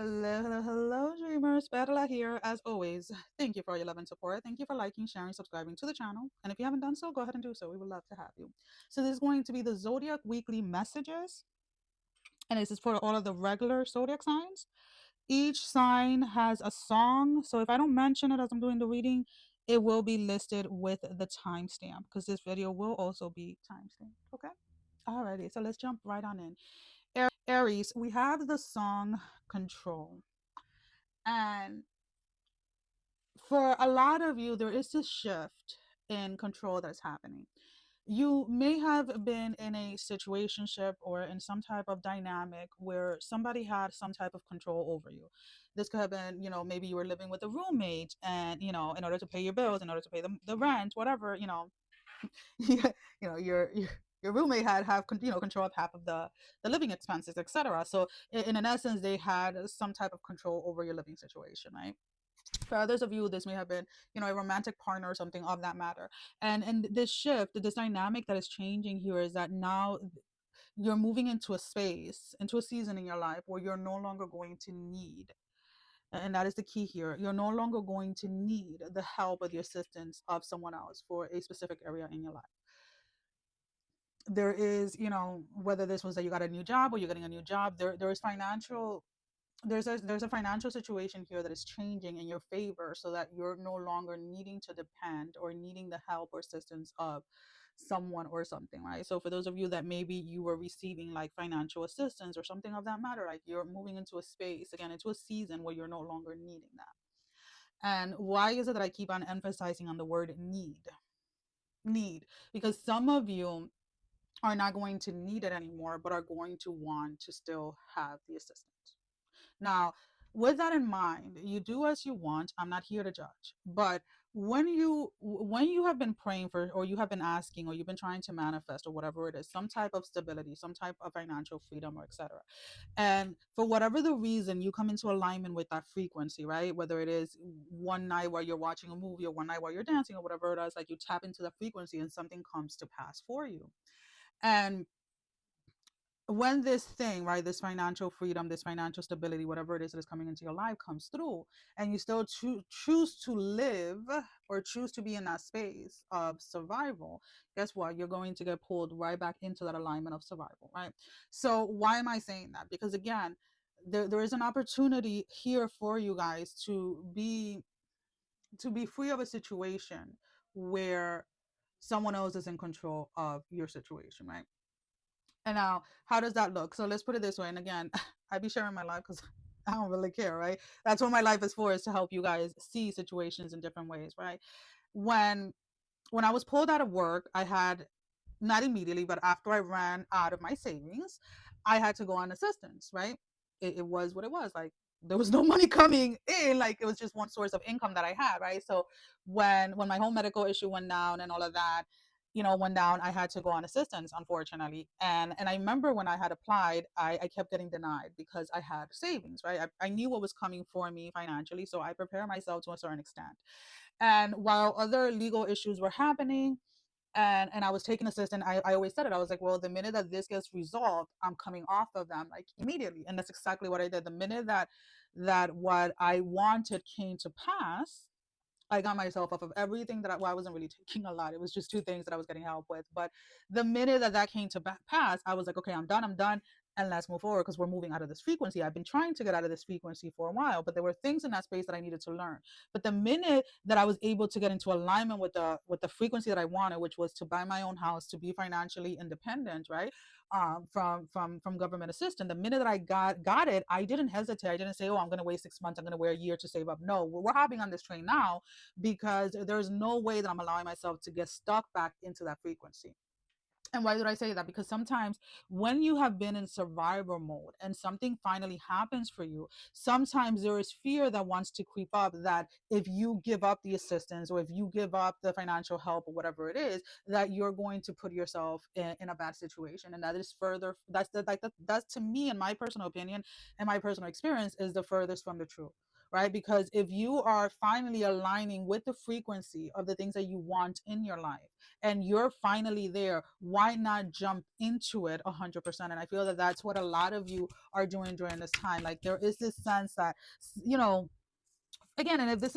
Hello, hello, hello, dreamers. Perla here, as always. Thank you for your love and support. Thank you for liking, sharing, subscribing to the channel. And if you haven't done so, go ahead and do so. We would love to have you. So, this is going to be the Zodiac weekly messages, and this is for all of the regular Zodiac signs. Each sign has a song. So, if I don't mention it as I'm doing the reading, it will be listed with the timestamp because this video will also be timestamped. Okay. Alrighty. So, let's jump right on in. Aries, we have the song Control. And for a lot of you, there is this shift in control that's happening. You may have been in a situationship or in some type of dynamic where somebody had some type of control over you. This could have been, maybe you were living with a roommate and, in order to pay your bills, in order to pay the rent, whatever, you know, your roommate had have control of half of the living expenses, etc. So in an essence, they had some type of control over your living situation, right? For others of you, this may have been a romantic partner or something of that matter. And this shift, this dynamic that is changing here is that now you're moving into a space, into a season in your life where you're no longer going to need, and that is the key here, you're no longer going to need the help or the assistance of someone else for a specific area in your life. There is, whether this was that you got a new job or you're getting a new job, there is financial, there's a financial situation here that is changing in your favor, so that you're no longer needing to depend or needing the help or assistance of someone or something, right? So for those of you that maybe you were receiving like financial assistance or something of that matter, like you're moving into a space again, into a season where you're no longer needing that. And why is it that I keep on emphasizing on the word need? Because some of you are not going to need it anymore, but are going to want to still have the assistance. Now, with that in mind, you do as you want. I'm not here to judge. But when you have been praying for, or you have been asking, or you've been trying to manifest, or whatever it is, some type of stability, some type of financial freedom, or etc. And for whatever the reason, you come into alignment with that frequency, right? Whether it is one night while you're watching a movie, or one night while you're dancing, or whatever it is, like you tap into the frequency and something comes to pass for you. And when this thing, right, this financial freedom, this financial stability, whatever it is that is coming into your life comes through, and you still choose to live or choose to be in that space of survival, guess what? You're going to get pulled right back into that alignment of survival, right? So why am I saying that? Because again, there is an opportunity here for you guys to be free of a situation where someone else is in control of your situation, right? And now, how does that look? So let's put it this way. And again, I be sharing my life because I don't really care, right? That's what my life is for, is to help you guys see situations in different ways, right? When when I was pulled out of work, I had, not immediately, but after I ran out of my savings, I had to go on assistance, right? It was what it was. Like there was no money coming in. Like it was just one source of income that I had, right? So when my whole medical issue went down and all of that, went down, I had to go on assistance, unfortunately. And I remember when I had applied, I kept getting denied because I had savings, right? I knew what was coming for me financially, so I prepared myself to a certain extent. And while other legal issues were happening, and I was taking assistance, I always said it. I was like, well, the minute that this gets resolved, I'm coming off of them like immediately. And that's exactly what I did. The minute that what I wanted came to pass, I got myself off of everything that I wasn't really taking a lot. It was just two things that I was getting help with. But the minute that came to pass, I was like, okay, I'm done, and let's move forward because we're moving out of this frequency. I've been trying to get out of this frequency for a while, but there were things in that space that I needed to learn. But the minute that I was able to get into alignment with the frequency that I wanted, which was to buy my own house, to be financially independent, right? From government assistance. The minute that I got it, I didn't hesitate. I didn't say, "Oh, I'm going to wait 6 months. I'm going to wait a year to save up." No, we're hopping on this train now because there's no way that I'm allowing myself to get stuck back into that frequency. And why did I say that? Because sometimes when you have been in survivor mode and something finally happens for you, sometimes there is fear that wants to creep up, that if you give up the assistance or if you give up the financial help or whatever it is, that you're going to put yourself in a bad situation. And that is further, that's to me, in my personal opinion and my personal experience, is the furthest from the truth. right? Because if you are finally aligning with the frequency of the things that you want in your life, and you're finally there, why not jump into it 100%? And I feel that that's what a lot of you are doing during this time. Like, there is this sense that, you know, again, and if this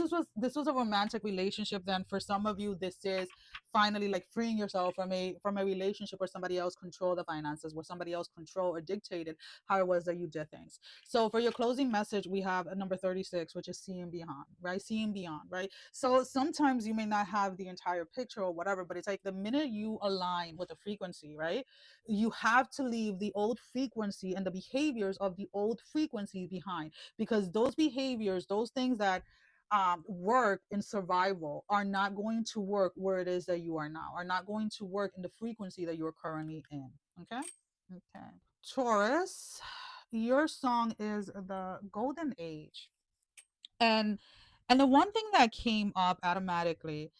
was a romantic relationship, then for some of you this is finally like freeing yourself from a relationship where somebody else controlled the finances, where somebody else controlled or dictated how it was that you did things. So for your closing message, we have a number 36, which is seeing beyond, right? Seeing beyond, right? So sometimes you may not have the entire picture or whatever, but it's like the minute you align with the frequency, right, you have to leave the old frequency and the behaviors of the old frequency behind, because those behaviors, those things that work in survival are not going to work where it is that you are now, are not going to work in the frequency that you're currently in. Okay. Okay. Taurus, your song is the golden age. And the one thing that came up automatically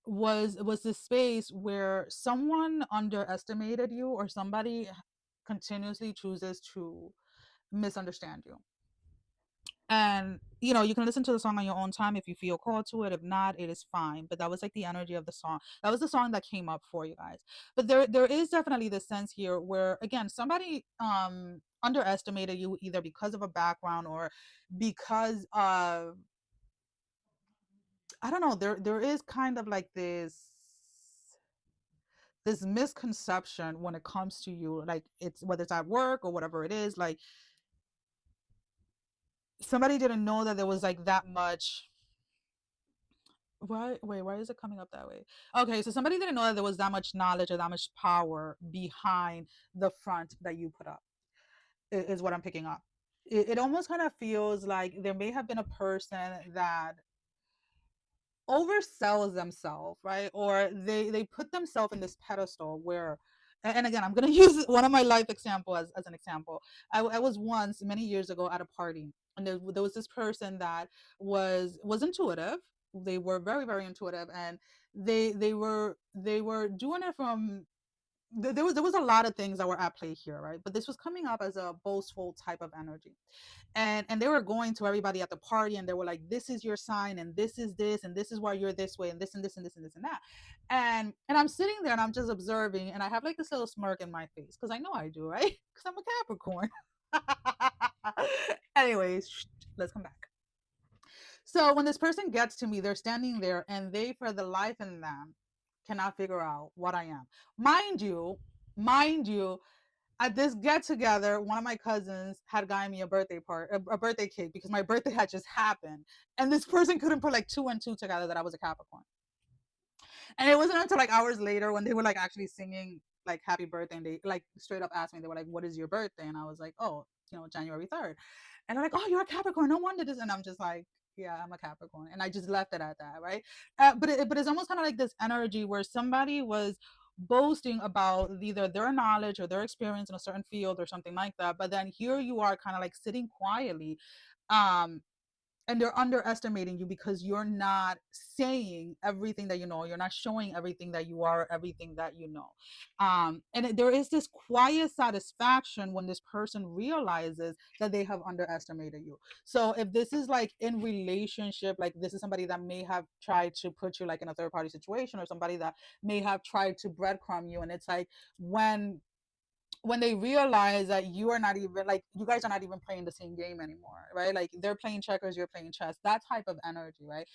was the space where someone underestimated you, or somebody continuously chooses to misunderstand you. And you can listen to the song on your own time if you feel called to it. If not, it is fine. But that was like the energy of the song. That was the song that came up for you guys. But there is definitely this sense here where, again, somebody underestimated you, either because of a background or because of, I don't know, there is kind of like this misconception when it comes to you, like, it's whether it's at work or whatever it is, like, somebody didn't know that there was like that much. Why is it coming up that way? Okay, so somebody didn't know that there was that much knowledge or that much power behind the front that you put up, is what I'm picking up. It almost kind of feels like there may have been a person that oversells themselves, right? Or they put themselves in this pedestal where, and again, I'm going to use one of my life example as an example. I was once many years ago at a party, and there was this person that was intuitive. They were very, very intuitive, and they were doing it from, there was a lot of things that were at play here, right? But this was coming up as a boastful type of energy, and they were going to everybody at the party, and they were like, this is your sign, and this is why you're this way, and this and this and this and this and that. And I'm sitting there and I'm just observing, and I have like this little smirk in my face, because I know I do, right? Because I'm a Capricorn. Anyways, let's come back. So when this person gets to me, they're standing there, and they, for the life in them, cannot figure out what I am. Mind you, at this get together, one of my cousins had gotten me a birthday a birthday cake, because my birthday had just happened, and this person couldn't put like two and two together that I was a Capricorn. And it wasn't until like hours later, when they were like actually singing like happy birthday, and they like straight up asked me, they were like, what is your birthday? And I was like, oh, January 3rd. And they're like, oh, you're a Capricorn, no wonder this. And I'm just like, yeah, I'm a Capricorn. And I just left it at that, right? But it's almost kind of like this energy where somebody was boasting about either their knowledge or their experience in a certain field or something like that, but then here you are kind of like sitting quietly, um and they're underestimating you, because you're not saying everything that you know, you're not showing everything that you are, everything that you know. There is this quiet satisfaction when this person realizes that they have underestimated you. So if this is like in relationship, like this is somebody that may have tried to put you like in a third party situation, or somebody that may have tried to breadcrumb you, and it's like when they realize that you are not even, like, you guys are not even playing the same game anymore, right? Like, they're playing checkers, you're playing chess, that type of energy, right?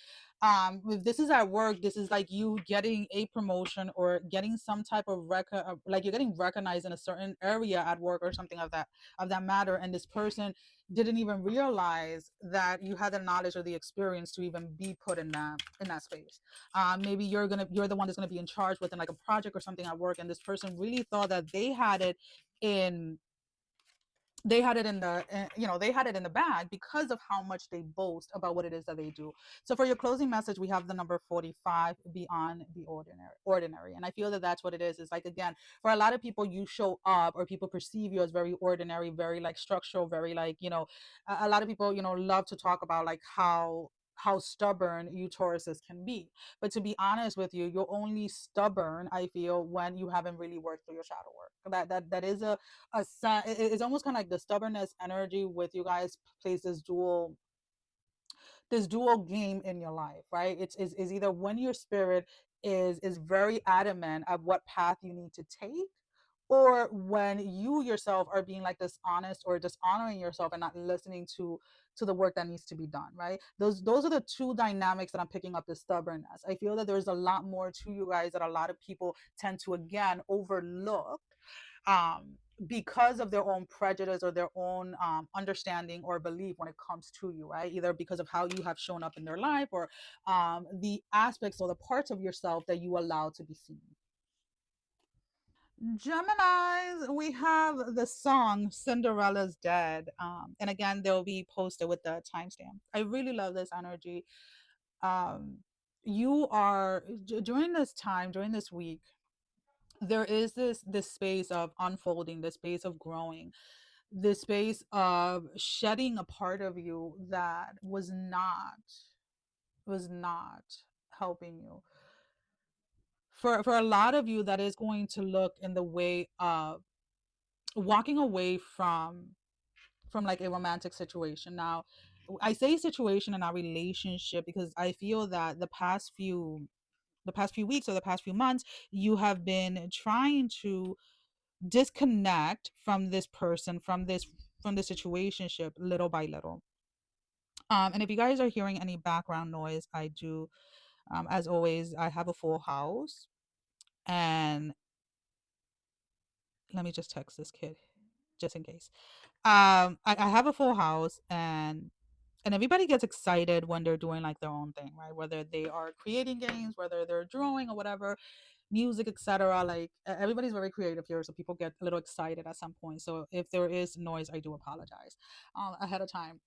If this is at work, this is like you getting a promotion, or getting some type of like you're getting recognized in a certain area at work or something of that matter, and this person didn't even realize that you had the knowledge or the experience to even be put in that space. Maybe you're the one that's gonna be in charge within like a project or something at work, and this person really thought that in they had it in the they had it in the bag, because of how much they boast about what it is that they do. So for your closing message, we have the number 45, beyond the ordinary. And I feel that that's what it is. It's like, again, for a lot of people, you show up, or people perceive you as very ordinary, very like structural, very like, a lot of people love to talk about like how stubborn you Tauruses can be. But to be honest with you, you're only stubborn, I feel, when you haven't really worked through your shadow work. That is it's almost kind of like the stubbornness energy with you guys plays this dual this dual game in your life, right? Is either when your spirit is very adamant of what path you need to take, or when you yourself are being like dishonest or dishonoring yourself and not listening to the work that needs to be done, right? Those are the two dynamics that I'm picking up, the stubbornness. I feel that there's a lot more to you guys that a lot of people tend to again overlook, um, because of their own prejudice or their own understanding or belief when it comes to you, right? Either because of how you have shown up in their life, or the aspects or the parts of yourself that you allow to be seen. Geminis, we have the song Cinderella's Dead. And again, they'll be posted with the timestamp. I really love this energy. Um, you are during this time, during this week, there is this space of unfolding, this space of growing, this space of shedding a part of you that was not helping you. For a lot of you, that is going to look in the way of walking away from like a romantic situation. Now, I say situation and not relationship because I feel that the past few weeks or the past few months, you have been trying to disconnect from this person, from this situationship, little by little. And if you guys are hearing any background noise, I do, as always, I have a full house. And let me just text this kid just in case. I have a full house, and everybody gets excited when they're doing like their own thing, right? Whether they are creating games, whether they're drawing or whatever, music, etc. Like everybody's very creative here, so people get a little excited at some point. So if there is noise, I do apologize ahead of time.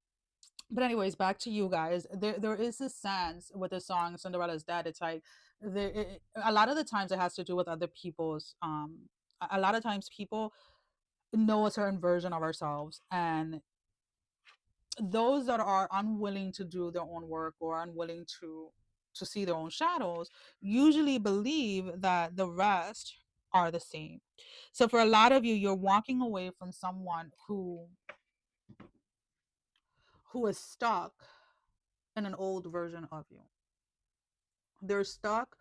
But anyways, back to you guys. There is this sense with the song Cinderella's Dead. It's like a lot of the times it has to do with other people's. A lot of times people know a certain version of ourselves, and those that are unwilling to do their own work or unwilling to see their own shadows usually believe that the rest are the same. So for a lot of you, you're walking away from someone who is stuck in an old version of you. They're stuck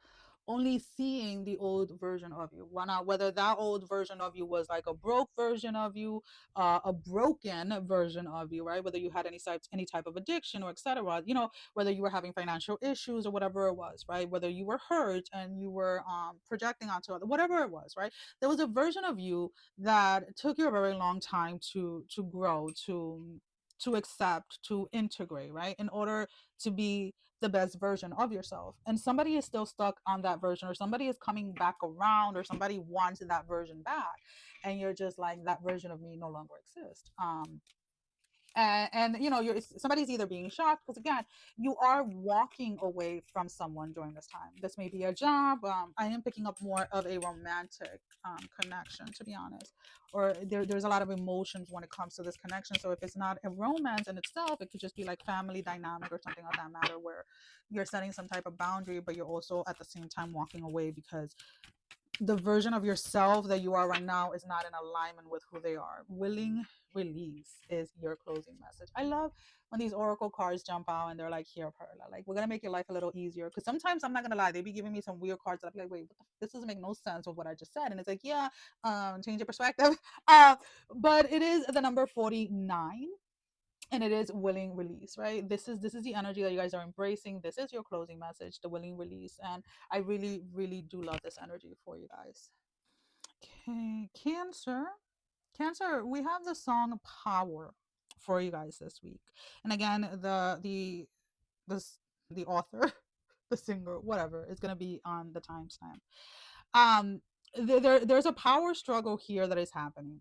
only seeing the old version of you. Why not? Whether that old version of you was like a broke version of you, a broken version of you, right? Whether you had any type of addiction or etc. Whether you were having financial issues or whatever it was, right? Whether you were hurt and you were projecting onto other, whatever it was, right? There was a version of you that took you a very long time to grow, to accept, to integrate, right? In order to be the best version of yourself, and somebody is still stuck on that version, or somebody is coming back around, or somebody wants that version back, and you're just like, that version of me no longer exists. And somebody's either being shocked because again, you are walking away from someone during this time. This may be a job. I am picking up more of a romantic connection, to be honest, or there's a lot of emotions when it comes to this connection. So if it's not a romance in itself, it could just be like family dynamic or something of that matter, where you're setting some type of boundary, but you're also at the same time walking away because the version of yourself that you are right now is not in alignment with who they are. Willing release is your closing message. I love when these oracle cards jump out and they're like, here, Perla, like, we're gonna make your life a little easier. Because sometimes, I'm not gonna lie, they be giving me some weird cards that I'm like, wait, this doesn't make no sense with what I just said. And it's like, yeah, change your perspective. But it is the number 49, and it is willing release, right? This is the energy that you guys are embracing. This is your closing message, the willing release. And I really, really do love this energy for you guys. Okay, Cancer, we have the song Power for you guys this week. And again, the author, the singer, whatever, is going to be on the timestamp. um there's a power struggle here that is happening.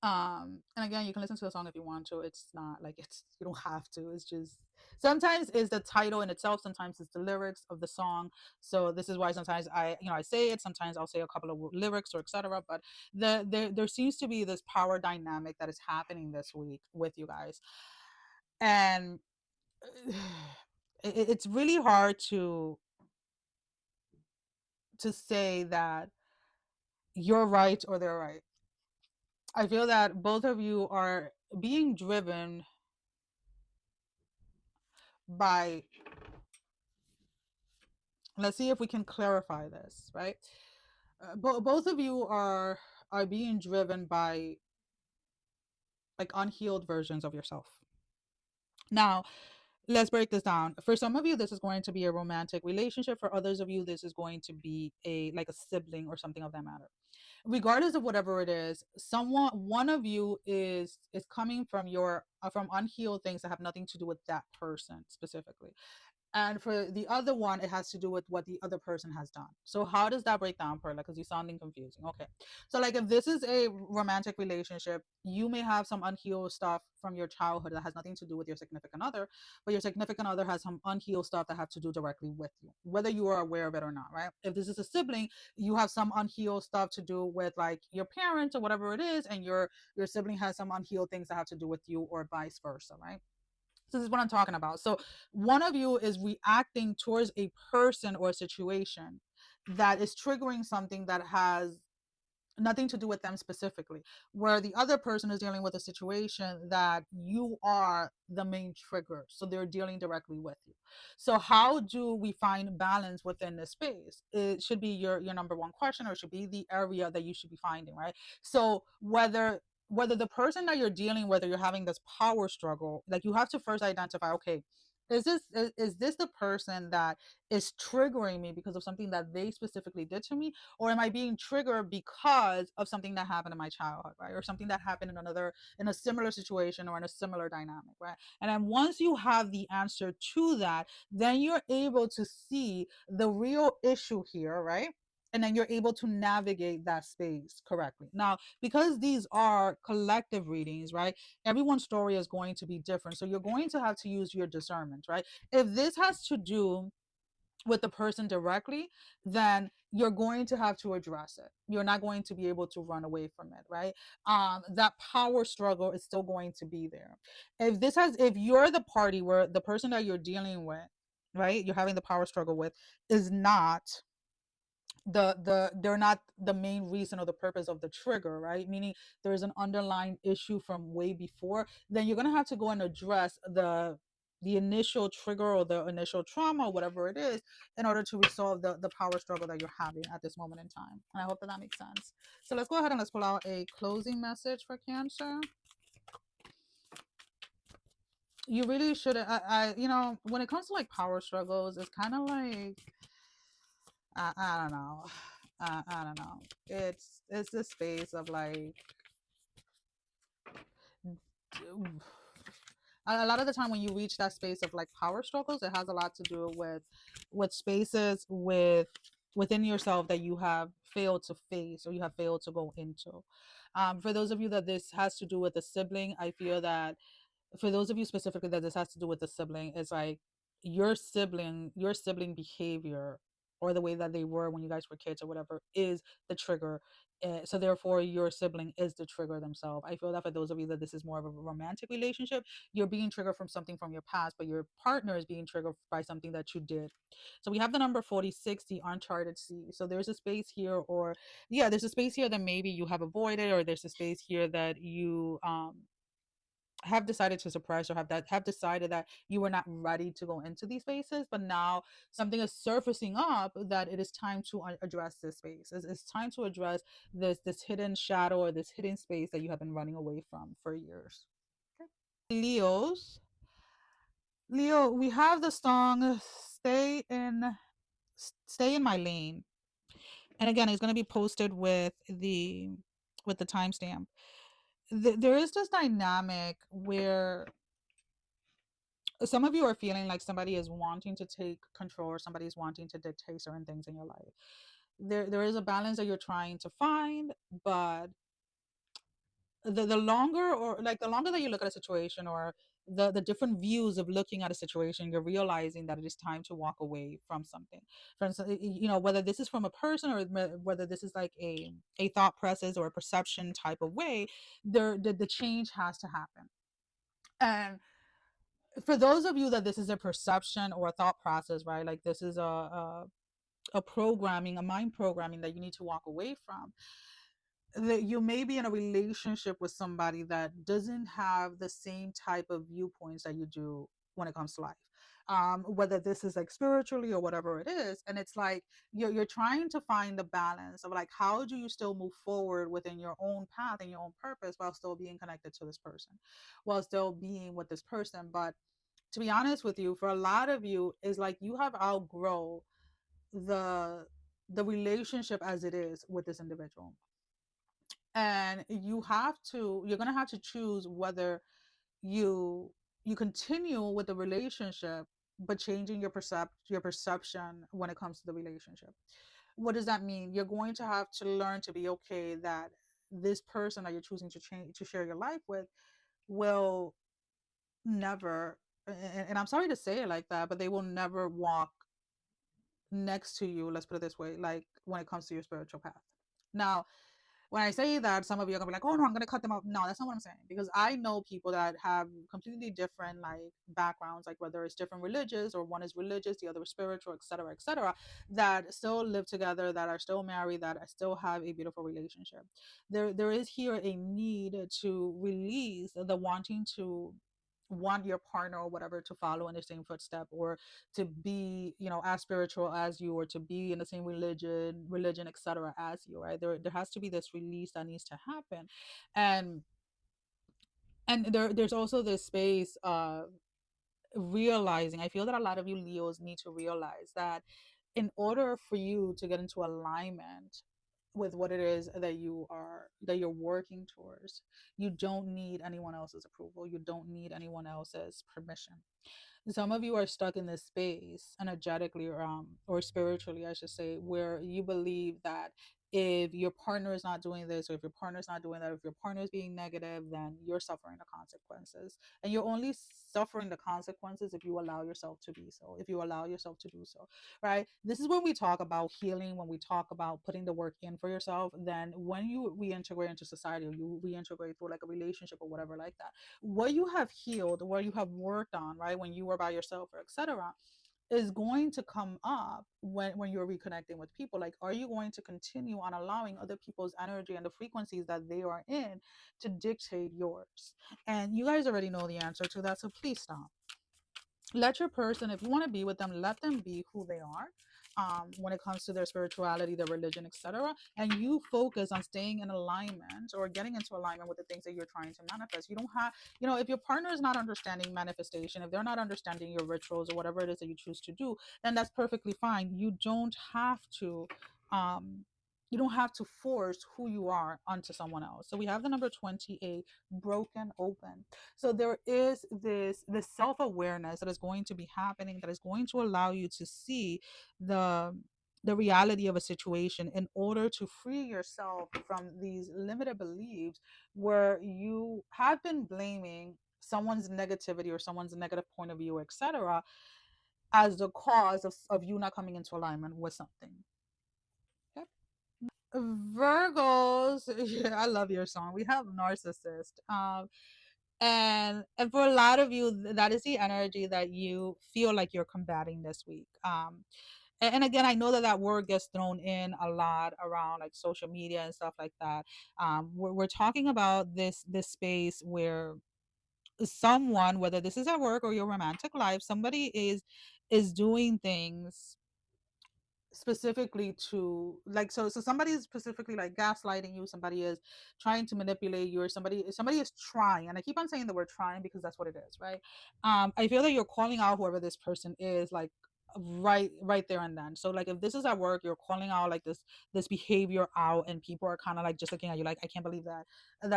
And again, you can listen to the song if you want to. It's not like, it's, you don't have to. It's just, sometimes it's the title in itself, sometimes it's the lyrics of the song. So this is why sometimes I say it, sometimes I'll say a couple of lyrics or etc. But there seems to be this power dynamic that is happening this week with you guys. And it's really hard to say that you're right or they're right. I feel that both of you are being driven by, let's see if we can clarify this, right? Both of you are being driven by like unhealed versions of yourself. Now, let's break this down. For some of you, this is going to be a romantic relationship. For others of you, this is going to be a like a sibling or something of that matter. Regardless of whatever it is, one of you is coming from your from unhealed things that have nothing to do with that person specifically. And for the other one, it has to do with what the other person has done. So how does that break down, Perla? Because you're sounding confusing. Okay. So like if this is a romantic relationship, you may have some unhealed stuff from your childhood that has nothing to do with your significant other, but your significant other has some unhealed stuff that have to do directly with you, whether you are aware of it or not, right? If this is a sibling, you have some unhealed stuff to do with like your parents or whatever it is, and your sibling has some unhealed things that have to do with you or vice versa, right? So this is what I'm talking about. So one of you is reacting towards a person or a situation that is triggering something that has nothing to do with them specifically, where the other person is dealing with a situation that you are the main trigger, so they're dealing directly with you. So how do we find balance within this space? It should be your number one question, or it should be the area that you should be finding, right? So whether the person that you're dealing with, or you're having this power struggle, like you have to first identify, okay, is this the person that is triggering me because of something that they specifically did to me, or am I being triggered because of something that happened in my childhood, right? Or something that happened in a similar situation or in a similar dynamic, right? And then once you have the answer to that, then you're able to see the real issue here, right? And then you're able to navigate that space correctly. Now, because these are collective readings, right? Everyone's story is going to be different. So you're going to have to use your discernment, right? If this has to do with the person directly, then you're going to have to address it. You're not going to be able to run away from it, right? That power struggle is still going to be there. If you're the party where the person that you're dealing with, right, you're having the power struggle with, is not they're not the main reason or the purpose of the trigger, right? Meaning there's an underlying issue from way before, then you're going to have to go and address the initial trigger or the initial trauma, whatever it is, in order to resolve the power struggle that you're having at this moment in time. And I hope that that makes sense. So let's go ahead and let's pull out a closing message for Cancer. You really should, when it comes to like power struggles, it's kind of like, I don't know. I don't know. It's this space of like a lot of the time when you reach that space of like power struggles, it has a lot to do with spaces within yourself that you have failed to face or you have failed to go into. For those of you that this has to do with a sibling, I feel that for those of you specifically that this has to do with the sibling, it's like your sibling behavior or the way that they were when you guys were kids or whatever is the trigger. So therefore your sibling is the trigger themselves. I feel that for those of you that this is more of a romantic relationship, you're being triggered from something from your past, but your partner is being triggered by something that you did. So we have the number 46, the uncharted sea. So there's a space here, or yeah, there's a space here that maybe you have avoided, or there's a space here that you have decided to suppress, or have decided that you were not ready to go into these spaces, but now something is surfacing up that it is time to address this space. It's time to address this hidden shadow or this hidden space that you have been running away from for years. Okay. Leo, we have the song stay in my lane, and again it's going to be posted with the timestamp. There is this dynamic where some of you are feeling like somebody is wanting to take control, or somebody is wanting to dictate certain things in your life. There is a balance that you're trying to find, but the longer, or like the longer that you look at a situation, or the different views of looking at a situation, you're realizing that it is time to walk away from something. For instance, whether this is from a person, or whether this is like a thought process or a perception type of way, the change has to happen. And for those of you that this is a perception or a thought process, right? Like this is a programming, a mind programming that you need to walk away from. That you may be in a relationship with somebody that doesn't have the same type of viewpoints that you do when it comes to life, whether this is like spiritually or whatever it is. And it's like you're trying to find the balance of like, how do you still move forward within your own path and your own purpose while still being connected to this person, while still being with this person. But to be honest with you, for a lot of you, is like you have outgrown the the relationship as it is with this individual, and you're gonna have to choose whether you you continue with the relationship but changing your perception when it comes to the relationship. What does that mean? You're going to have to learn to be okay that this person that you're choosing to change to share your life with will never, and I'm sorry to say it like that, but they will never walk next to you, let's put it this way, like when it comes to your spiritual path. Now, when I say that, some of you are gonna be like, "Oh no, I'm gonna cut them out." No, that's not what I'm saying. Because I know people that have completely different like backgrounds, like whether it's different religious or one is religious, the other is spiritual, etc., that still live together, that are still married, that still have a beautiful relationship. There is here a need to release the wanting to want your partner or whatever to follow in the same footstep, or to be, as spiritual as you, or to be in the same religion, etc., as you, right? There has to be this release that needs to happen. And and there's also this space of realizing, I feel that a lot of you Leos need to realize that in order for you to get into alignment with what it is that you're working towards, you don't need anyone else's approval, you don't need anyone else's permission. Some of you are stuck in this space energetically, or spiritually, I should say, where you believe that if your partner is not doing this, or if your partner is not doing that, if your partner is being negative, then you're suffering the consequences. And you're only suffering the consequences if you allow yourself to be so, if you allow yourself to do so, right? This is when we talk about healing, when we talk about putting the work in for yourself. Then when you reintegrate into society, or you reintegrate through like a relationship or whatever like that, what you have healed, what you have worked on, right, when you were by yourself, or etc., is going to come up when you're reconnecting with people. Like, are you going to continue on allowing other people's energy and the frequencies that they are in to dictate yours? And you guys already know the answer to that, so please stop. Let your person, if you want to be with them, let them be who they are, when it comes to their spirituality, their religion, etc., and you focus on staying in alignment, or getting into alignment with the things that you're trying to manifest. You don't have, if your partner is not understanding manifestation, if they're not understanding your rituals or whatever it is that you choose to do, then that's perfectly fine. Um you don't have to force who you are onto someone else. So we have the number 28, broken open. So there is this self-awareness that is going to be happening, that is going to allow you to see the the reality of a situation, in order to free yourself from these limited beliefs where you have been blaming someone's negativity or someone's negative point of view, etc., as the cause of you not coming into alignment with something. Yep. Virgos, yeah, I love your song. We have Narcissist. And for a lot of you, that is the energy that you feel like you're combating this week. And again, I know that that word gets thrown in a lot around like social media and stuff like that. We're talking about this space where someone, whether this is at work or your romantic life, somebody is doing things specifically to like, so somebody is specifically like gaslighting you, somebody is trying to manipulate you, or somebody is trying, and I keep on saying the word trying because that's what it is, right? I feel that you're calling out whoever this person is, like right there and then. So like, if this is at work, you're calling out like this behavior out, and people are kind of like just looking at you like, I can't believe that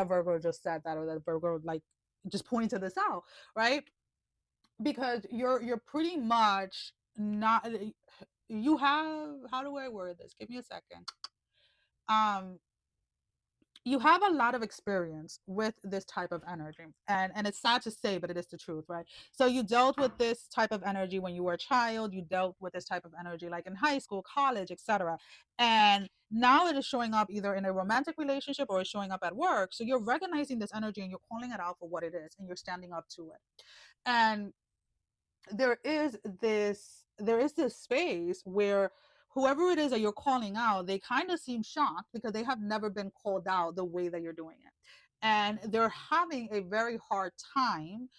Virgo just said that, or that Virgo like just pointed this out, right? Because you're pretty much not, you have, how do I word this, give me a second, um you have a lot of experience with this type of energy, and it's sad to say, but it is the truth, right? So you dealt with this type of energy when you were a child, you dealt with this type of energy like in high school, college, etc., and now it is showing up either in a romantic relationship or it's showing up at work. So you're recognizing this energy and you're calling it out for what it is, and you're standing up to it. And there is this space where whoever it is that you're calling out, they kind of seem shocked because they have never been called out the way that you're doing it, and they're having a very hard time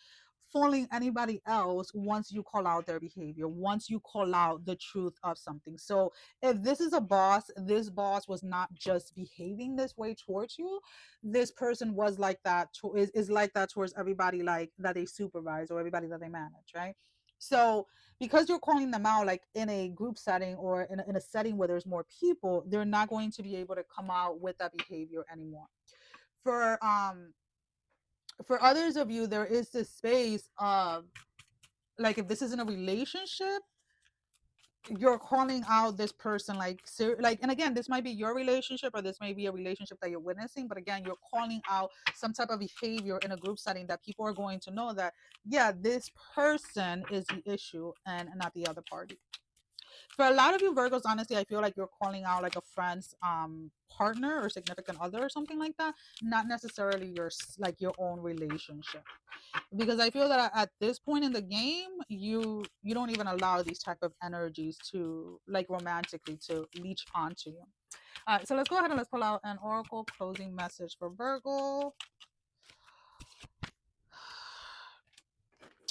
fooling anybody else once you call out their behavior, once you call out the truth of something. So if this is a boss, this boss was not just behaving this way towards you. This person was like that, is like that towards everybody like that they supervise or everybody that they manage, right? So because you're calling them out like in a group setting or in a setting where there's more people, they're not going to be able to come out with that behavior anymore. For for others of you, there is this space of like, if this is in a relationship, you're calling out this person like like, and again, this might be your relationship or this may be a relationship that you're witnessing, but again, you're calling out some type of behavior in a group setting that people are going to know that, yeah, this person is the issue and not the other party. For a lot of you Virgos, honestly, I feel like you're calling out like a friend's partner or significant other or something like that, not necessarily your like your own relationship, because I feel that at this point in the game, you don't even allow these type of energies to like romantically to leech onto you. All right, so let's go ahead and let's pull out an oracle closing message for Virgo.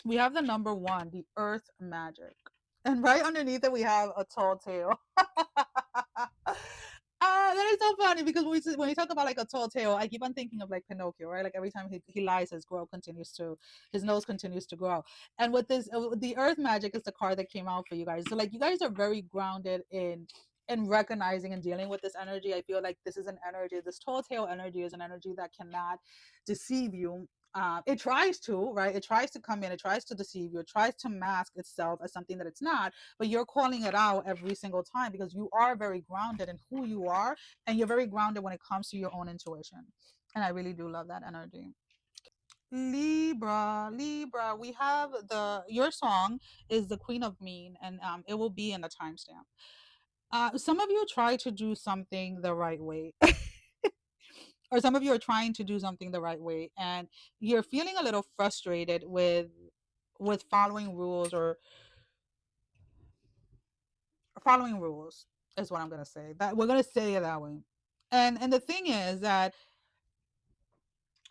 We have the number 1, the earth magic, and right underneath it we have a tall tale. That is so funny because when we talk about like a tall tale, I keep on thinking of like Pinocchio, right? Like every time he lies, his nose continues to grow. And with this, the earth magic is the card that came out for you guys. So like you guys are very grounded in recognizing and dealing with this energy. I feel like this is an energy, this tall tale energy is an energy that cannot deceive you. It tries to, right? It tries to come in, it tries to deceive you, it tries to mask itself as something that it's not, but you're calling it out every single time because you are very grounded in who you are, and you're very grounded when it comes to your own intuition. And I really do love that energy. Libra, we have your song is the Queen of Mean, and it will be in the timestamp. Some of you try to do something the right way. Or some of you are trying to do something the right way and you're feeling a little frustrated with following rules, or following rules is what I'm going to say. That we're going to say it that way. And the thing is that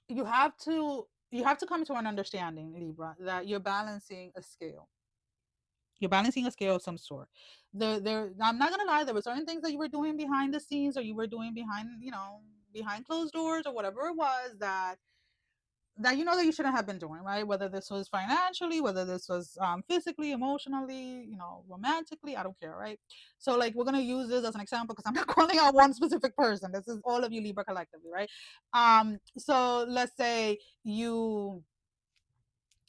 you have to come to an understanding, Libra, that you're balancing a scale. You're balancing a scale of some sort. I'm not gonna lie, there were certain things that you were doing behind the scenes, or you were doing behind, behind closed doors, or whatever it was that you know that you shouldn't have been doing, right? Whether this was financially, whether this was physically, emotionally, romantically, I don't care, right? So like we're gonna use this as an example because I'm not calling out one specific person. This is all of you Libra collectively, right? So let's say you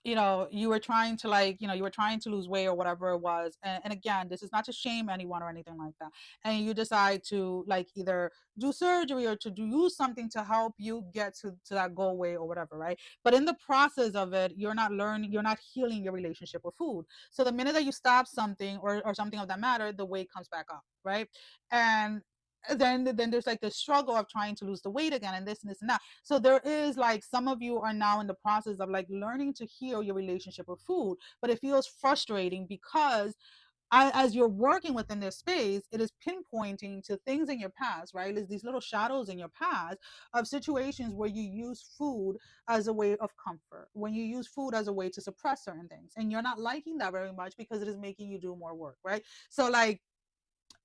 were trying to you were trying to lose weight or whatever it was, and again, this is not to shame anyone or anything like that, and you decide to like either do surgery or to use something to help you get to that goal weight or whatever, right? But in the process of it, you're not healing your relationship with food. So the minute that you stop something or something of that matter, the weight comes back up, right? And then there's like the struggle of trying to lose the weight again, and this and that. So there is like some of you are now in the process of like learning to heal your relationship with food, but it feels frustrating because as you're working within this space, it is pinpointing to things in your past, right? There's these little shadows in your past of situations where you use food as a way of comfort, when you use food as a way to suppress certain things, and you're not liking that very much because it is making you do more work, right? So like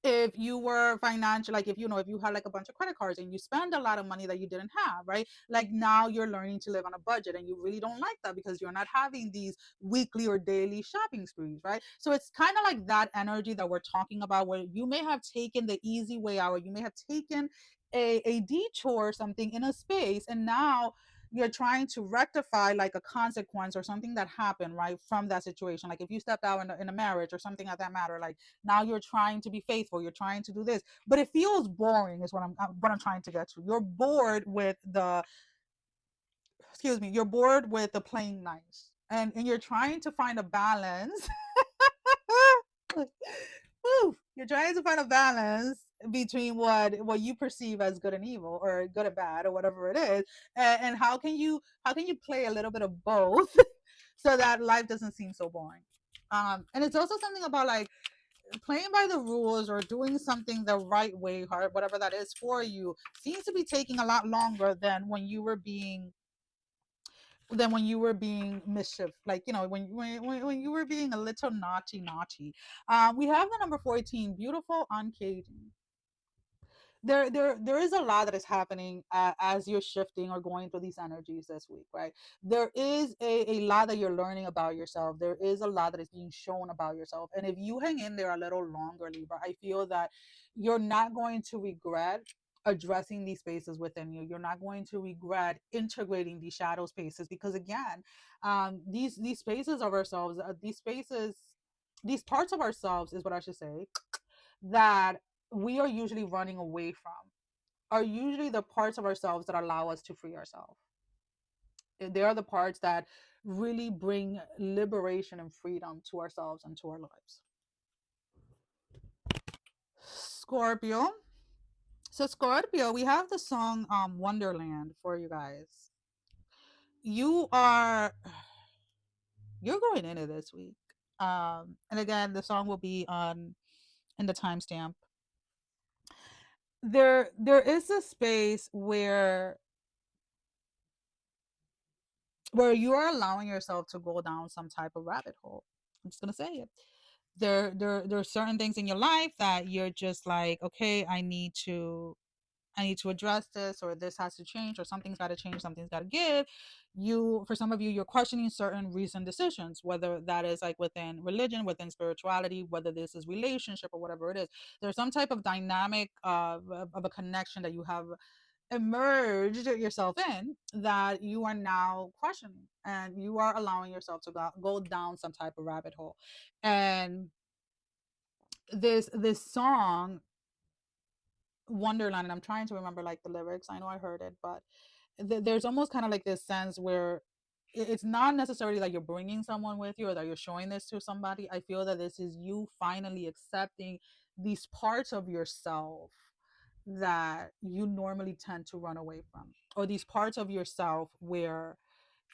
if you were financial, like if you had like a bunch of credit cards and you spend a lot of money that you didn't have, right? Like now you're learning to live on a budget, and you really don't like that because you're not having these weekly or daily shopping sprees, right? So it's kind of like that energy that we're talking about, where you may have taken the easy way out, or you may have taken a detour or something in a space, and now you're trying to rectify like a consequence or something that happened, right, from that situation. Like if you stepped out in a marriage or something of that matter, like now you're trying to be faithful, you're trying to do this, but it feels boring is what I'm trying to get to. You're bored with the excuse me, you're bored with the playing nice, and you're trying to find a balance. Woo, you're trying to find a balance between what you perceive as good and evil, or good and bad, or whatever it is, and how can you play a little bit of both so that life doesn't seem so boring. And it's also something about like playing by the rules or doing something the right way, or whatever that is for you, seems to be taking a lot longer than when you were being than when you were being mischief, like, you know, when you were being a little naughty. We have the number 14, beautiful uncaging. There is a lot that is happening as you're shifting or going through these energies this week, right? There is a lot that you're learning about yourself. There is a lot that is being shown about yourself, and if you hang in there a little longer, Libra, I feel that you're not going to regret addressing these spaces within you. You're not going to regret integrating these shadow spaces, because again, these spaces of ourselves, these spaces, these parts of ourselves is what I should say, that we are usually running away from, are usually the parts of ourselves that allow us to free ourselves. They are the parts that really bring liberation and freedom to ourselves and to our lives. Scorpio. So Scorpio, we have the song Wonderland for you guys. You are you're going into this week. And again, the song will be on in the timestamp. There is a space where you are allowing yourself to go down some type of rabbit hole. I'm just gonna say it. There are certain things in your life that you're just like, okay, I need to address this, or this has to change, or something's got to change, something's got to give. You, for some of you, you're questioning certain recent decisions, whether that is like within religion, within spirituality, whether this is relationship or whatever it is. There's some type of dynamic of a connection that you have emerged yourself in that you are now questioning, and you are allowing yourself to go down some type of rabbit hole. And this song Wonderland, and I'm trying to remember like the lyrics, I know I heard it, but there's almost kind of like this sense where it's not necessarily that you're bringing someone with you or that you're showing this to somebody. I feel that this is you finally accepting these parts of yourself that you normally tend to run away from, or these parts of yourself where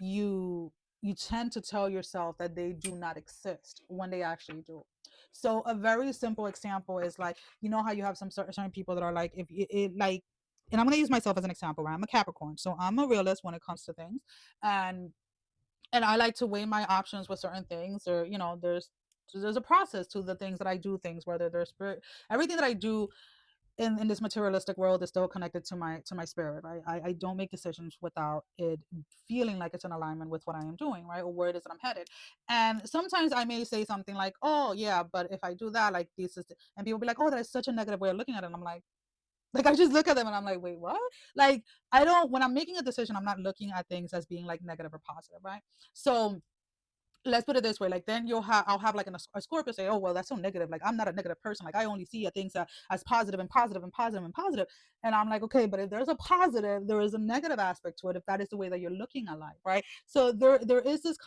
you you tend to tell yourself that they do not exist when they actually do. So a very simple example is like, you know how you have some certain people that are like, if it like, and I'm going to use myself as an example, right? I'm a Capricorn, so I'm a realist when it comes to things, and I like to weigh my options with certain things, or you know, there's a process to the things that I do, things, whether there's spirit, everything that I do in this materialistic world is still connected to my spirit, right? I don't make decisions without it feeling like it's in alignment with what I am doing, right? Or where it is that I'm headed. And sometimes I may say something like, oh yeah, but if I do that, like this is and people be like, oh, that is such a negative way of looking at it. And I'm like I just look at them and I'm like, wait, what? Like, I don't, when I'm making a decision, I'm not looking at things as being like negative or positive, right? So let's put it this way, like then I'll have like a Scorpio say, oh well, that's so negative, like I'm not a negative person, like I only see things as positive and positive and positive and positive. And I'm like, okay, but if there's a positive, there is a negative aspect to it, if that is the way that you're looking at life, right? So there is this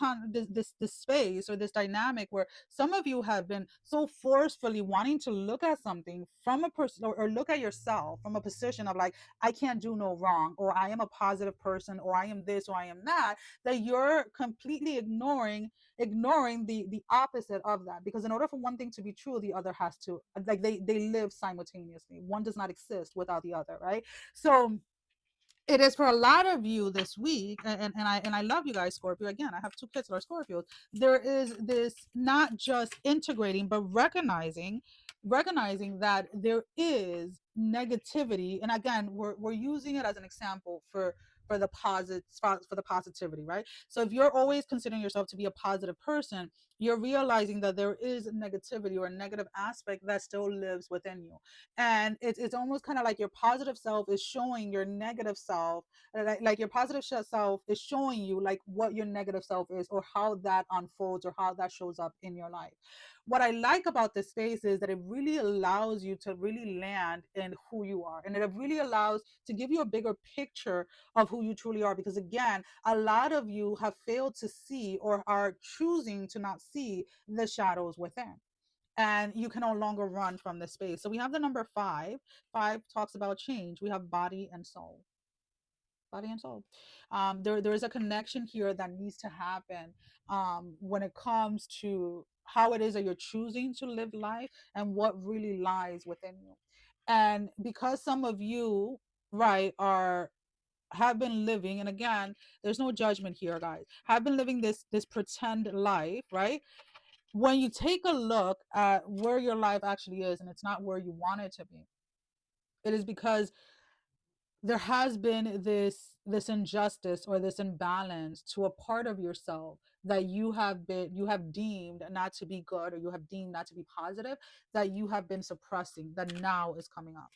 space or this dynamic where some of you have been so forcefully wanting to look at something from a person, or look at yourself from a position of like, I can't do no wrong, or I am a positive person, or I am this, or I am that, that you're completely ignoring the opposite of that, because in order for one thing to be true, the other has to, like, they live simultaneously, one does not exist without the other, right? So it is for a lot of you this week, and I love you guys, Scorpio. Again, I have two kids that are Scorpios. There is this not just integrating, but recognizing that there is negativity. And again, we're using it as an example for the for the positivity, right? So if you're always considering yourself to be a positive person, you're realizing that there is negativity or a negative aspect that still lives within you. And it's almost kind of like your positive self is showing your negative self, like your positive self is showing you like what your negative self is, or how that unfolds, or how that shows up in your life. What I like about this space is that it really allows you to really land in who you are, and it really allows to give you a bigger picture of who you truly are, because again, a lot of you have failed to see, or are choosing to not see, the shadows within, and you can no longer run from this space. So we have the number 5. 5 talks about change. We have body and soul. Body and soul. There is a connection here that needs to happen when it comes to how it is that you're choosing to live life, and what really lies within you. And because some of you, right, are have been living, and again, there's no judgment here, guys, have been living this pretend life, right? When you take a look at where your life actually is and it's not where you want it to be, it is because there has been this injustice or this imbalance to a part of yourself that you have deemed not to be good, or you have deemed not to be positive, that you have been suppressing, that now is coming up.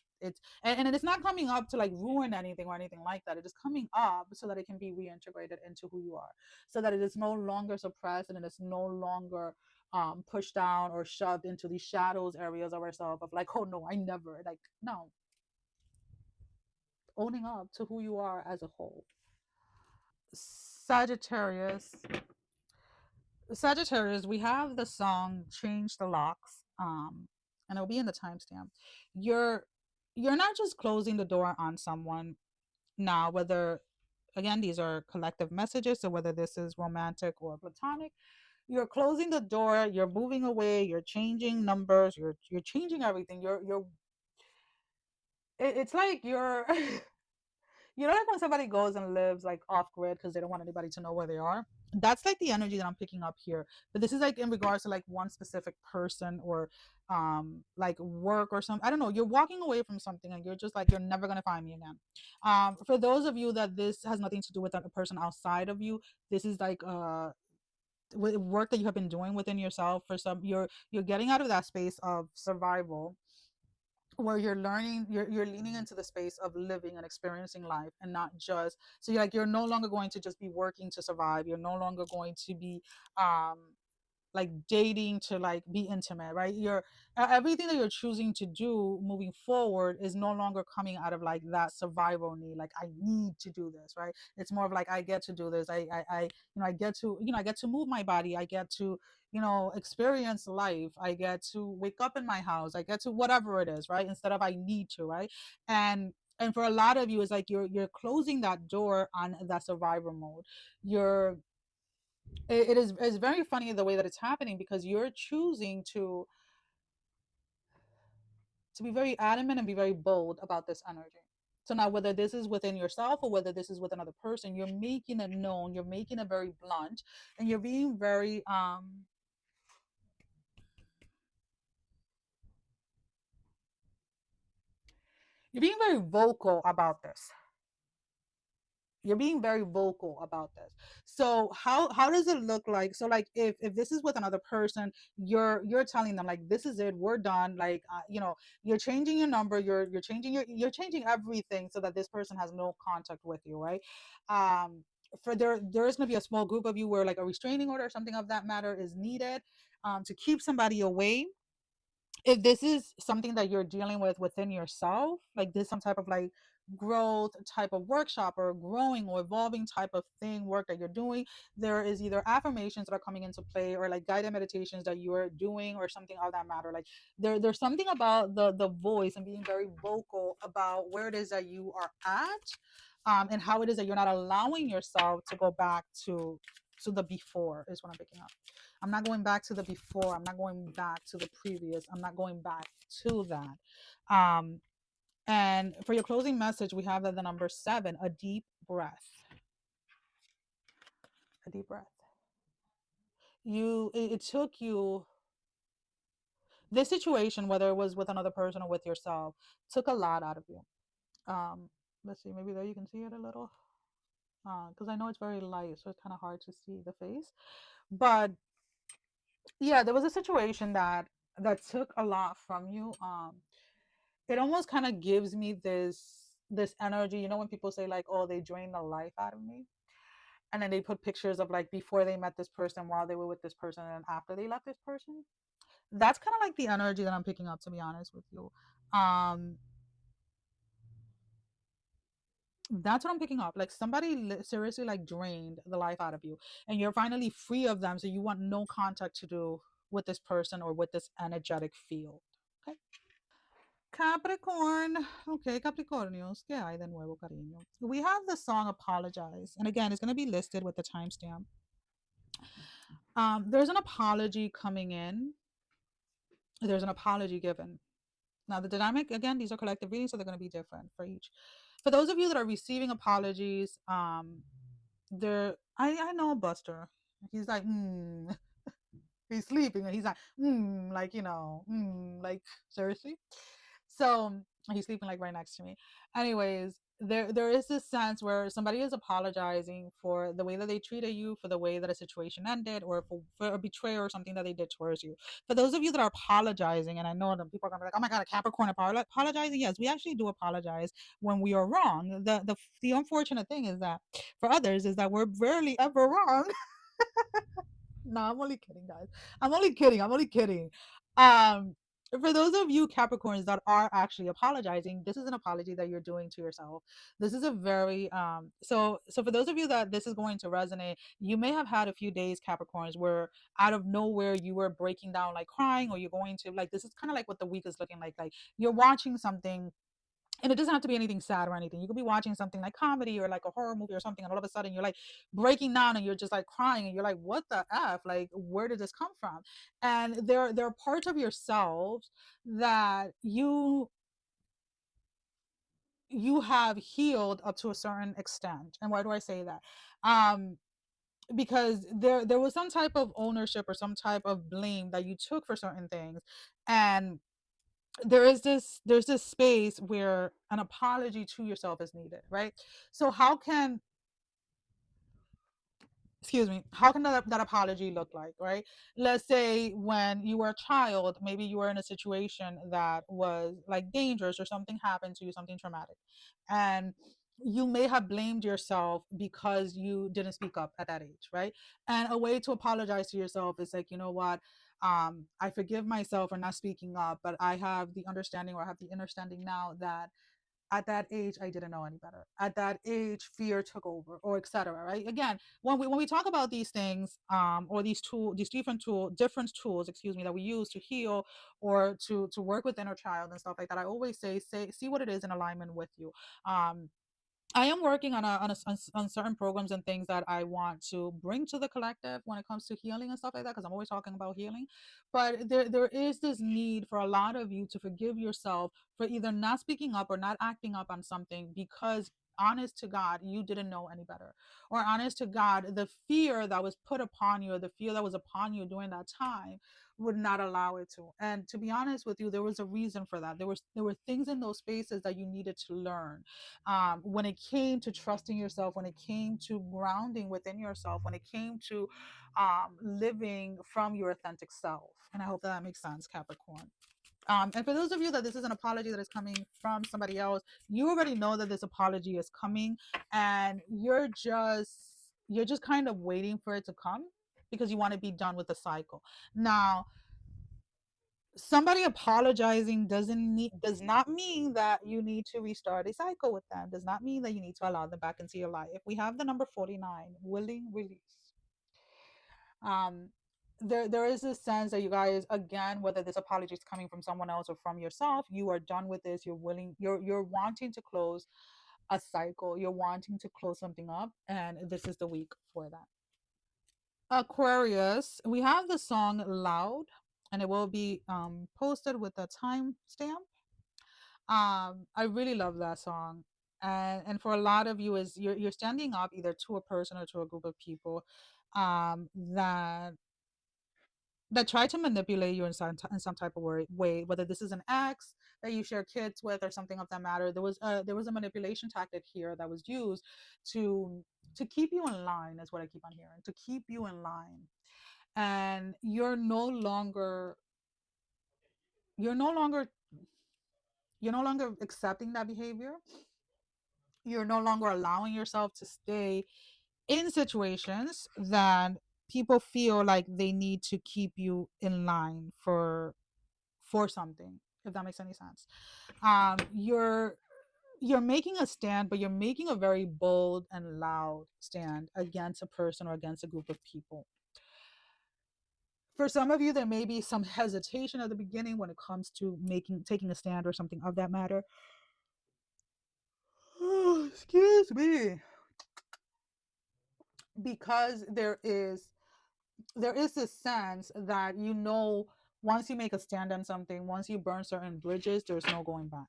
And it's not coming up to like ruin anything or anything like that. It is coming up so that it can be reintegrated into who you are, so that it is no longer suppressed, and it is no longer pushed down or shoved into these shadows areas of ourselves of like, oh no, I never, like, no, owning up to who you are as a whole. Sagittarius. Sagittarius, we have the song Change the Locks. And it'll be in the timestamp. You're you're not just closing the door on someone now, whether again these are collective messages, so whether this is romantic or platonic, you're closing the door, you're moving away, you're changing numbers, you're changing everything. It's like you're you know, like when somebody goes and lives like off grid because they don't want anybody to know where they are. That's like the energy that I'm picking up here. But this is like in regards to like one specific person or like work or something. I don't know. You're walking away from something and you're just like, you're never gonna find me again. For those of you that this has nothing to do with a person outside of you, this is like work that you have been doing within yourself. For some, you're getting out of that space of survival, where you're learning, you're leaning into the space of living and experiencing life, and not just, so you're like, you're no longer going to just be working to survive, you're no longer going to be um like dating to like be intimate, right? You're everything that you're choosing to do moving forward is no longer coming out of like that survival need, like I need to do this, right? It's more of like, I get to do this, I you know, I get to, you know, I get to move my body, I get to, you know, experience life, I get to wake up in my house, I get to whatever it is, right? Instead of I need to, right? And for a lot of you, it's like you're closing that door on that survivor mode. You're it is, it's very funny the way that it's happening, because you're choosing to be very adamant and be very bold about this energy. So now, whether this is within yourself or whether this is with another person, you're making it known, you're making it very blunt, and you're being very you're being very vocal about this. You're being very vocal about this. So how does it look like? So like, if this is with another person, you're telling them like, this is it, we're done, like you know, you're changing your number, you're changing you're changing everything so that this person has no contact with you, right? For there is going to be a small group of you where like a restraining order or something of that matter is needed, to keep somebody away. If this is something that you're dealing with within yourself, like this some type of like growth type of workshop or growing or evolving type of thing, work that you're doing, there is either affirmations that are coming into play, or like guided meditations that you're doing, or something of that matter. Like there's something about the voice and being very vocal about where it is that you are at, and how it is that you're not allowing yourself to go back to the before, is what I'm picking up. I'm not going back to the before. I'm not going back to the previous. I'm not going back to that. And for your closing message, we have the number 7, a deep breath. A deep breath. It took you, this situation, whether it was with another person or with yourself, took a lot out of you. Um, let's see, maybe there you can see it a little. Because I know it's very light, so it's kind of hard to see the face. But yeah, there was a situation that took a lot from you. It almost kind of gives me this energy, you know, when people say like, oh, they drained the life out of me, and then they put pictures of like before they met this person, while they were with this person, and after they left this person. That's kind of like the energy that I'm picking up, to be honest with you. um that's what I'm picking up, like somebody seriously like drained the life out of you, and you're finally free of them, so you want no contact to do with this person or with this energetic field. Okay. Capricorn. Okay, Capricornios. ¿Qué hay de nuevo, cariño? We have the song Apologize. And again, it's going to be listed with the timestamp. There's an apology coming in. There's an apology given. Now, the dynamic, again, these are collective readings, so they're going to be different for each. For those of you that are receiving apologies, there I know Buster. He's like, he's sleeping and he's like, like, like, seriously. So he's sleeping like right next to me. Anyways, there is this sense where somebody is apologizing for the way that they treated you, for the way that a situation ended, or for a betrayal or something that they did towards you. For those of you that are apologizing, and I know that people are gonna be like, oh my god, a Capricorn apologizing. Yes, we actually do apologize when we are wrong. The unfortunate thing is that for others is that we're rarely ever wrong. No, I'm only kidding, guys. I'm only kidding. I'm only kidding. Um, for those of you Capricorns that are actually apologizing, this is an apology that you're doing to yourself. This is a very so for those of you that this is going to resonate, you may have had a few days, Capricorns, where out of nowhere you were breaking down like crying, or you're going to like, this is kind of like what the week is looking like. Like, you're watching something, and it doesn't have to be anything sad or anything. You could be watching something like comedy or like a horror movie or something, and all of a sudden you're like breaking down and you're just like crying, and you're like, what the F? Like, where did this come from? And there are parts of yourselves that you have healed up to a certain extent. And why do I say that? Because there was some type of ownership or some type of blame that you took for certain things. And there's this space where an apology to yourself is needed, right? So how can, excuse me, how can that apology look like, right? Let's say when you were a child, maybe you were in a situation that was like dangerous, or something happened to you, something traumatic, and you may have blamed yourself because you didn't speak up at that age, right? And a way to apologize to yourself is like, you know what, I forgive myself for not speaking up, but I have the understanding, or I have the understanding now, that at that age I didn't know any better. At that age fear took over, or etc., right? Again, when we talk about these things, or these different tools, excuse me, that we use to heal, or to work with inner child and stuff like that, I always say see what it is in alignment with you. I am working on certain programs and things that I want to bring to the collective when it comes to healing and stuff like that, because I'm always talking about healing. But there is this need for a lot of you to forgive yourself for either not speaking up or not acting up on something, because honest to God, you didn't know any better. Or honest to God, the fear that was put upon you, or the fear that was upon you during that time, would not allow it to. And to be honest with you, there was a reason for that. There were things in those spaces that you needed to learn, when it came to trusting yourself, when it came to grounding within yourself, when it came to living from your authentic self. And I hope that makes sense, Capricorn. And for those of you that this is an apology that is coming from somebody else, you already know that this apology is coming, and you're just kind of waiting for it to come, because you want to be done with the cycle. Now, somebody apologizing does not mean that you need to restart a cycle with them, does not mean that you need to allow them back into your life. We have the number 49, willing release. um there is a sense that you guys, again, whether this apology is coming from someone else or from yourself, you are done with this. You're willing, you're wanting to close a cycle, you're wanting to close something up, and this is the week for that. Aquarius, we have the song Loud, and it will be posted with a time stamp. I really love that song. And for a lot of you, is you're standing up either to a person or to a group of people, that try to manipulate you in some type of way, whether this is an ex that you share kids with or something of that matter. There was a manipulation tactic here that was used to keep you in line, is what I keep on hearing, to keep you in line. And you're no longer you're no longer accepting that behavior. You're no longer allowing yourself to stay in situations that people feel like they need to keep you in line for something, if that makes any sense. You're making a stand, but you're making a very bold and loud stand against a person or against a group of people. For some of you, there may be some hesitation at the beginning when it comes to taking a stand or something of that matter. Oh, excuse me. Because there is this sense that, once you make a stand on something, once you burn certain bridges, there's no going back.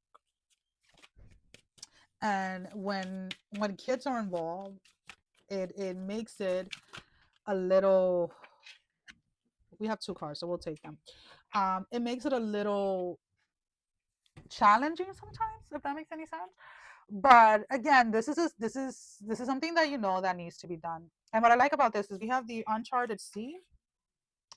And when kids are involved, it makes it a little, we have two cars, so we'll take them. It makes it a little challenging sometimes, if that makes any sense. But again, this is something that that needs to be done. And what I like about this is we have the Uncharted Sea,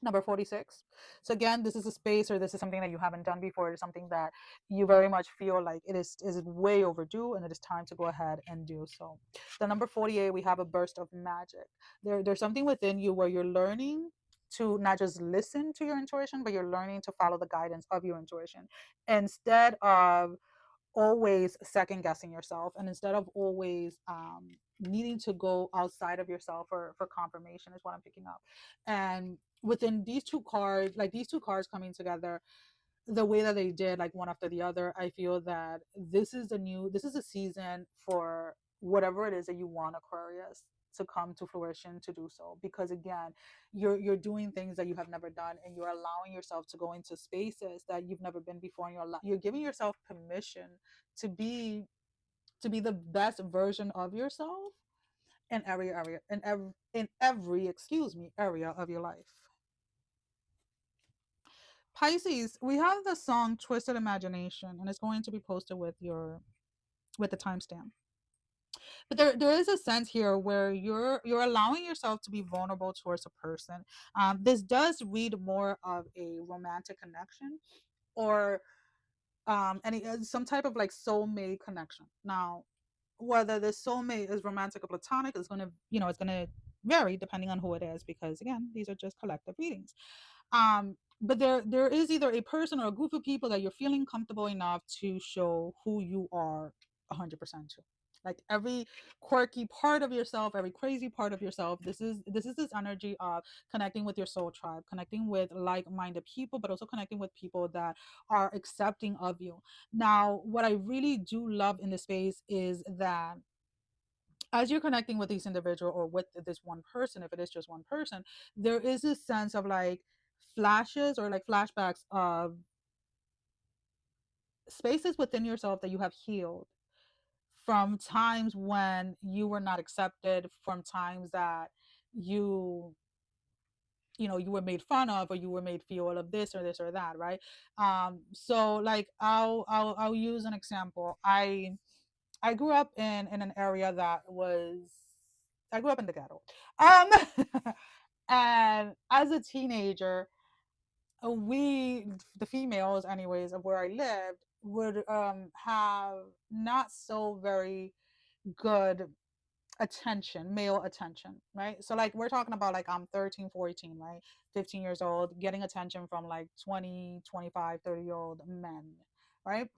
number 46. So again, this is a space, or this is something that you haven't done before. It's something that you very much feel like it is way overdue, and it is time to go ahead and do so. The number 48, we have a burst of magic. There's something within you where you're learning to not just listen to your intuition, but you're learning to follow the guidance of your intuition instead of always second guessing yourself, and instead of always needing to go outside of yourself for confirmation, is what I'm picking up. And within these two cards, like these two cards coming together the way that they did, like one after the other, I feel that this is a season for whatever it is that you want, Aquarius, to come to fruition, to do so. Because again, you're doing things that you have never done, and you're allowing yourself to go into spaces that you've never been before, and you're giving yourself permission to be the best version of yourself in every area, in every area of your life. Pisces, we have the song Twisted Imagination, and it's going to be posted with the timestamp. But there is a sense here where you're allowing yourself to be vulnerable towards a person. This does read more of a romantic connection, or some type of like soulmate connection. Now, whether this soulmate is romantic or platonic is going to, it's going to vary depending on who it is, because again, these are just collective readings. But there is either a person or a group of people that you're feeling comfortable enough to show who you are 100% to. Like every quirky part of yourself, every crazy part of yourself. This energy of connecting with your soul tribe, connecting with like-minded people, but also connecting with people that are accepting of you. Now, what I really do love in this space is that as you're connecting with this individual, or with this one person, if it is just one person, there is this sense of like flashes or like flashbacks of spaces within yourself that you have healed from times when you were not accepted, from times that you you were made fun of, or you were made feel of this or this or that, right? So like I'll use an example. I grew up in an area that was, I grew up in the ghetto. And as a teenager, we, the females anyways of where I lived, would have not so very good attention, male attention, right? So like we're talking about like I'm 13, 14, right? 15 years old, getting attention from like 20, 25, 30-year-old men, right?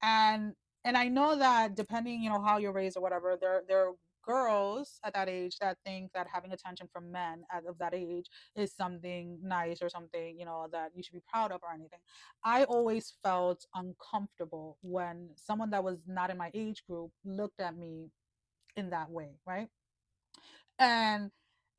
and and I know that depending, how you're raised or whatever, there are girls at that age that think that having attention from men of that age is something nice, or something, that you should be proud of or anything. I always felt uncomfortable when someone that was not in my age group looked at me in that way, right? And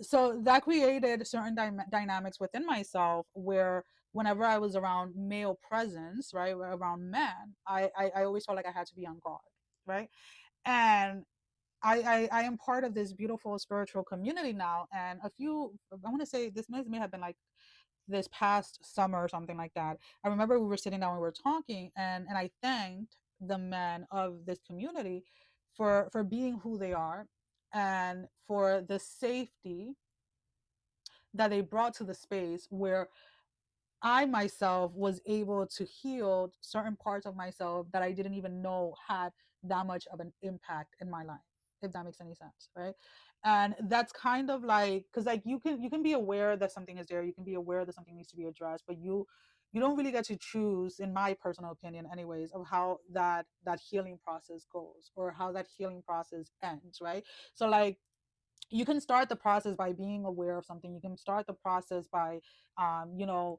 so that created certain dynamics within myself, where whenever I was around male presence, right, around men, I always felt like I had to be on guard, right? And I am part of this beautiful spiritual community now, and I want to say this may have been like this past summer or something like that. I remember we were sitting down, we were talking, and I thanked the men of this community for being who they are, and for the safety that they brought to the space, where I myself was able to heal certain parts of myself that I didn't even know had that much of an impact in my life, if that makes any sense, right? And that's kind of like, because like you can be aware that something is there, you can be aware that something needs to be addressed, but you don't really get to choose, in my personal opinion anyways, of how that healing process goes, or how that healing process ends, right? So like you can start the process by being aware of something, you can start the process by um you know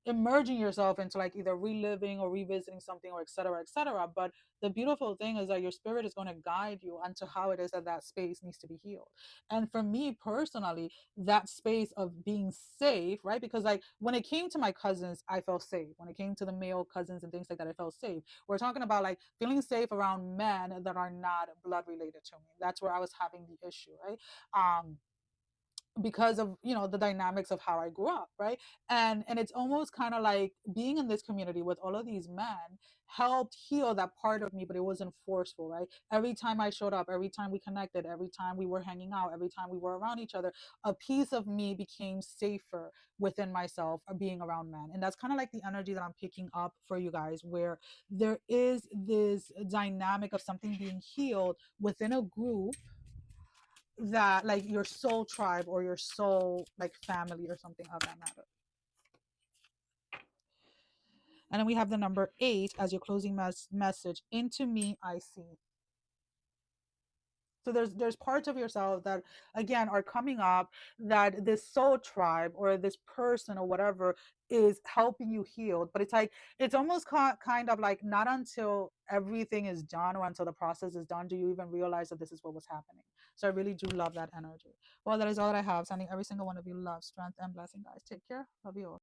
immerging yourself into like either reliving or revisiting something or etc etc. But the beautiful thing is that your spirit is going to guide you onto how it is that that space needs to be healed. And for me personally, that space of being safe, right? Because like when it came to my cousins, I felt safe. When it came to the male cousins and things like that, I felt safe. We're talking about like feeling safe around men that are not blood related to me. That's where I was having the issue, right? Because of, you know, the dynamics of how I grew up, right? And it's almost kind of like being in this community with all of these men helped heal that part of me, but it wasn't forceful, right? Every time I showed up, every time we connected, every time we were hanging out, every time we were around each other, a piece of me became safer within myself being around men. And that's kind of like the energy that I'm picking up for you guys, where there is this dynamic of something being healed within a group, that like your soul tribe or your soul like family or something of that matter. And then we have the number 8 as your closing message. Into me I see. So there's parts of yourself that again are coming up, that this soul tribe or this person or whatever is helping you heal. But it's like it's almost kind of like not until everything is done or until the process is done do you even realize that this is what was happening. So I really do love that energy. Well, that is all that I have. Sending every single one of you love, strength, and blessing, guys. Take care. Love you all.